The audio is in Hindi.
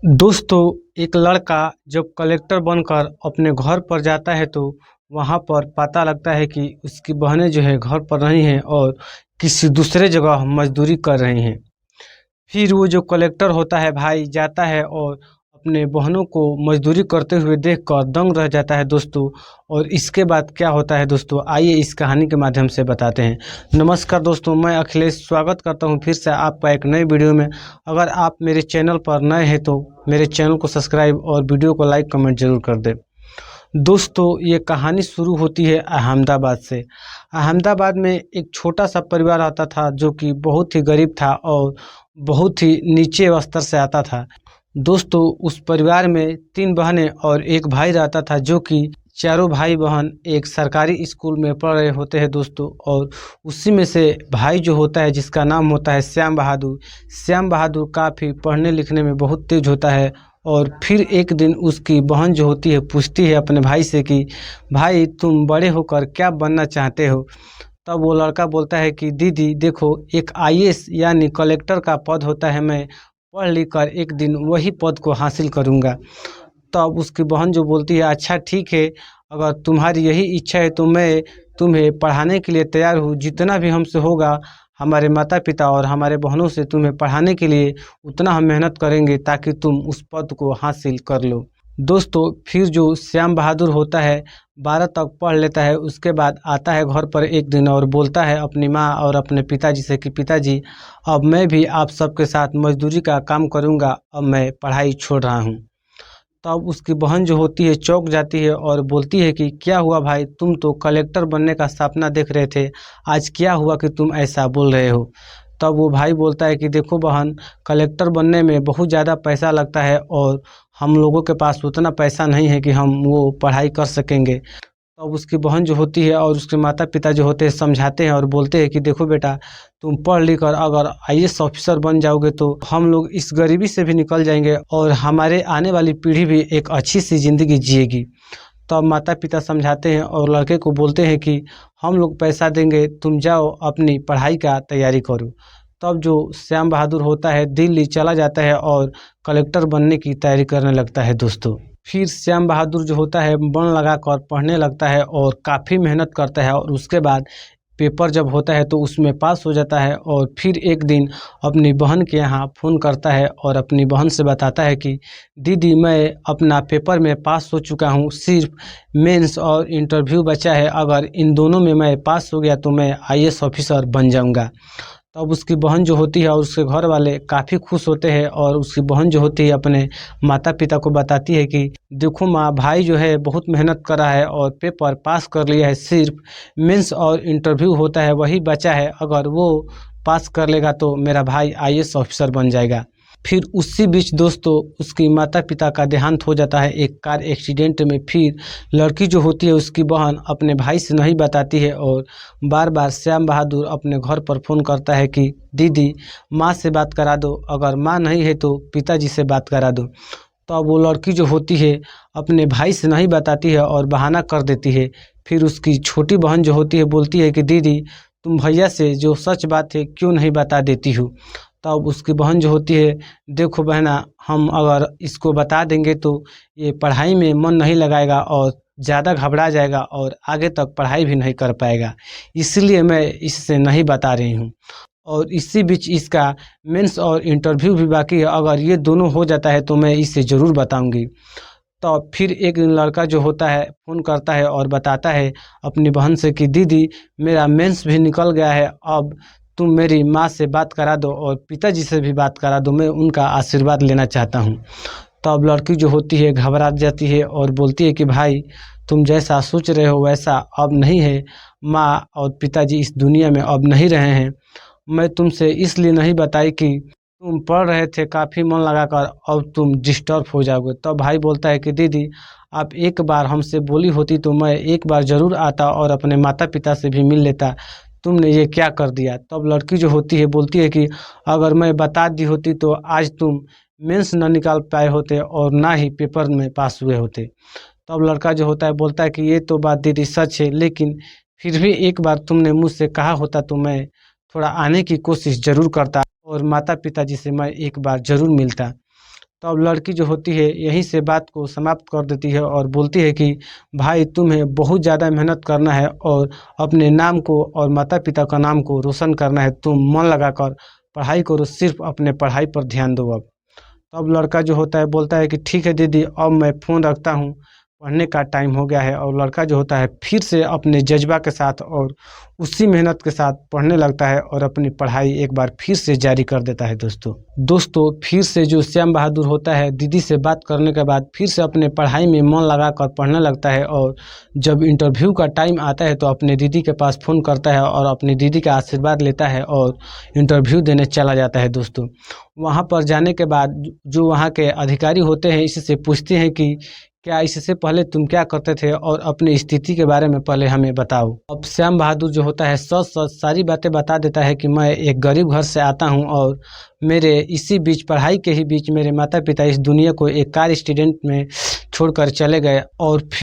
दोस्तों, एक लड़का जब कलेक्टर बनकर अपने घर पर जाता है तो वहाँ पर पता लगता है कि उसकी बहनें जो है घर पर नहीं हैं और किसी दूसरे जगह मजदूरी कर रही हैं। फिर वो जो कलेक्टर होता है भाई जाता है और अपने बहनों को मजदूरी करते हुए देखकर दंग रह जाता है दोस्तों। और इसके बाद क्या होता है दोस्तों, आइए इस कहानी के माध्यम से बताते हैं। नमस्कार दोस्तों, मैं अखिलेश स्वागत करता हूं फिर से आपका एक नए वीडियो में। अगर आप मेरे चैनल पर नए हैं तो मेरे चैनल को सब्सक्राइब और वीडियो को लाइक कमेंट जरूर कर दें। दोस्तों, ये कहानी शुरू होती है अहमदाबाद से। अहमदाबाद में एक छोटा सा परिवार आता था जो कि बहुत ही गरीब था और बहुत ही नीचे स्तर से आता था। दोस्तों, उस परिवार में 3 बहनें और एक भाई रहता था जो कि चारों भाई बहन एक सरकारी स्कूल में पढ़ रहे होते हैं दोस्तों। और उसी में से भाई जो होता है जिसका नाम होता है श्याम बहादुर। श्याम बहादुर काफ़ी पढ़ने लिखने में बहुत तेज होता है। और फिर एक दिन उसकी बहन जो होती है पूछती है अपने भाई से कि भाई तुम बड़े होकर क्या बनना चाहते हो। तब वो लड़का बोलता है कि दीदी देखो, एक आईएएस यानी कलेक्टर का पद होता है, मैं पढ़ लिख कर एक दिन वही पद को हासिल करूँगा। तब उसकी बहन जो बोलती है अच्छा ठीक है, अगर तुम्हारी यही इच्छा है तो मैं तुम्हें पढ़ाने के लिए तैयार हूँ। जितना भी हमसे होगा, हमारे माता पिता और हमारे बहनों से तुम्हें पढ़ाने के लिए उतना हम मेहनत करेंगे ताकि तुम उस पद को हासिल कर लो। दोस्तों, फिर जो श्याम बहादुर होता है 12 तक पढ़ लेता है। उसके बाद आता है घर पर एक दिन और बोलता है अपनी माँ और अपने पिताजी से कि पिताजी, अब मैं भी आप सबके साथ मजदूरी का काम करूँगा, अब मैं पढ़ाई छोड़ रहा हूँ। तब उसकी बहन जो होती है चौंक जाती है और बोलती है कि क्या हुआ भाई, तुम तो कलेक्टर बनने का सपना देख रहे थे, आज क्या हुआ कि तुम ऐसा बोल रहे हो। तब वो भाई बोलता है कि देखो बहन, कलेक्टर बनने में बहुत ज़्यादा पैसा लगता है और हम लोगों के पास उतना पैसा नहीं है कि हम वो पढ़ाई कर सकेंगे। तब उसकी बहन जो होती है और उसके माता पिता जो होते हैं समझाते हैं और बोलते हैं कि देखो बेटा, तुम पढ़ लिख कर अगर आईएएस ऑफिसर बन जाओगे तो हम लोग इस गरीबी से भी निकल जाएंगे और हमारे आने वाली पीढ़ी भी एक अच्छी सी ज़िंदगी जिएगी। तब माता पिता समझाते हैं और लड़के को बोलते हैं कि हम लोग पैसा देंगे, तुम जाओ अपनी पढ़ाई का तैयारी करो। तब जो श्याम बहादुर होता है दिल्ली चला जाता है और कलेक्टर बनने की तैयारी करने लगता है दोस्तों। फिर श्याम बहादुर जो होता है मन लगाकर पढ़ने लगता है और काफ़ी मेहनत करता है और उसके बाद पेपर जब होता है तो उसमें पास हो जाता है। और फिर एक दिन अपनी बहन के यहाँ फ़ोन करता है और अपनी बहन से बताता है कि दीदी मैं अपना पेपर में पास हो चुका हूँ, सिर्फ मेंस और इंटरव्यू बचा है, अगर इन दोनों में मैं पास हो गया तो मैं आईएएस ऑफिसर बन जाऊँगा। तब उसकी बहन जो होती है और उसके घर वाले काफ़ी खुश होते हैं और उसकी बहन जो होती है अपने माता पिता को बताती है कि देखो माँ, भाई जो है बहुत मेहनत करा है और पेपर पास कर लिया है, सिर्फ मेंस और इंटरव्यू होता है वही बचा है, अगर वो पास कर लेगा तो मेरा भाई आईएएस ऑफिसर बन जाएगा। फिर उसी बीच दोस्तों उसकी माता पिता का देहांत हो जाता है एक कार एक्सीडेंट में। फिर लड़की जो होती है उसकी बहन अपने भाई से नहीं बताती है और बार बार श्याम बहादुर अपने घर पर फ़ोन करता है कि दीदी माँ से बात करा दो, अगर माँ नहीं है तो पिताजी से बात करा दो। तो अब वो लड़की जो होती है अपने भाई से नहीं बताती है और बहाना कर देती है। फिर उसकी छोटी बहन जो होती है बोलती है कि दीदी तुम भैया से जो सच बात है क्यों नहीं बता देती हो। तब उसकी बहन जो होती है, देखो बहना, हम अगर इसको बता देंगे तो ये पढ़ाई में मन नहीं लगाएगा और ज़्यादा घबरा जाएगा और आगे तक पढ़ाई भी नहीं कर पाएगा, इसलिए मैं इससे नहीं बता रही हूँ। और इसी बीच इसका मेंस और इंटरव्यू भी बाकी है, अगर ये दोनों हो जाता है तो मैं इसे ज़रूर बताऊंगी। तो फिर एक दिन लड़का जो होता है फ़ोन करता है और बताता है अपनी बहन से कि दीदी मेरा मेंस भी निकल गया है, अब तुम मेरी माँ से बात करा दो और पिताजी से भी बात करा दो, मैं उनका आशीर्वाद लेना चाहता हूँ। तब लड़की जो होती है घबरा जाती है और बोलती है कि भाई तुम जैसा सोच रहे हो वैसा अब नहीं है, माँ और पिताजी इस दुनिया में अब नहीं रहे हैं। मैं तुमसे इसलिए नहीं बताई कि तुम पढ़ रहे थे काफ़ी मन लगाकर, अब तुम डिस्टर्ब हो जाओगे। तब भाई बोलता है कि दीदी आप एक बार हमसे बोली होती तो मैं एक बार ज़रूर आता और अपने माता पिता से भी मिल लेता, तुमने ये क्या कर दिया। तब लड़की जो होती है बोलती है कि अगर मैं बता दी होती तो आज तुम मेंस न निकाल पाए होते और ना ही पेपर में पास हुए होते। तब लड़का जो होता है बोलता है कि ये तो बात दीदी सच है, लेकिन फिर भी एक बार तुमने मुझसे कहा होता तो मैं थोड़ा आने की कोशिश ज़रूर करता और माता पिताजी से मैं एक बार ज़रूर मिलता। तब लड़की जो होती है यहीं से बात को समाप्त कर देती है और बोलती है कि भाई तुम्हें बहुत ज़्यादा मेहनत करना है और अपने नाम को और माता पिता का नाम को रोशन करना है। तुम मन लगाकर पढ़ाई करो, सिर्फ अपने पढ़ाई पर ध्यान दो अब। तब लड़का जो होता है बोलता है कि ठीक है दीदी, अब मैं फ़ोन रखता हूँ, पढ़ने का टाइम हो गया है। और लड़का जो होता है फिर से अपने जज्बा के साथ और उसी मेहनत के साथ पढ़ने लगता है और अपनी पढ़ाई एक बार फिर से जारी कर देता है। दोस्तों फिर से जो श्याम बहादुर होता है दीदी से बात करने के बाद फिर से अपने पढ़ाई में मन लगाकर पढ़ने लगता है और जब इंटरव्यू का टाइम आता है तो अपने दीदी के पास फ़ोन करता है और अपनी दीदी का आशीर्वाद लेता है और इंटरव्यू देने चला जाता है। दोस्तों वहाँ पर जाने के बाद जो वहाँ के अधिकारी होते हैं इससे पूछते हैं कि क्या इससे पहले तुम क्या करते थे और अपनी स्थिति के बारे में पहले हमें बताओ। अब श्याम बहादुर जो होता है सच सच सारी बातें बता देता है कि मैं एक गरीब घर से आता हूं और मेरे इसी बीच पढ़ाई के ही बीच मेरे माता पिता इस दुनिया को एक कार एक्सीडेंट में छोड़कर चले गए और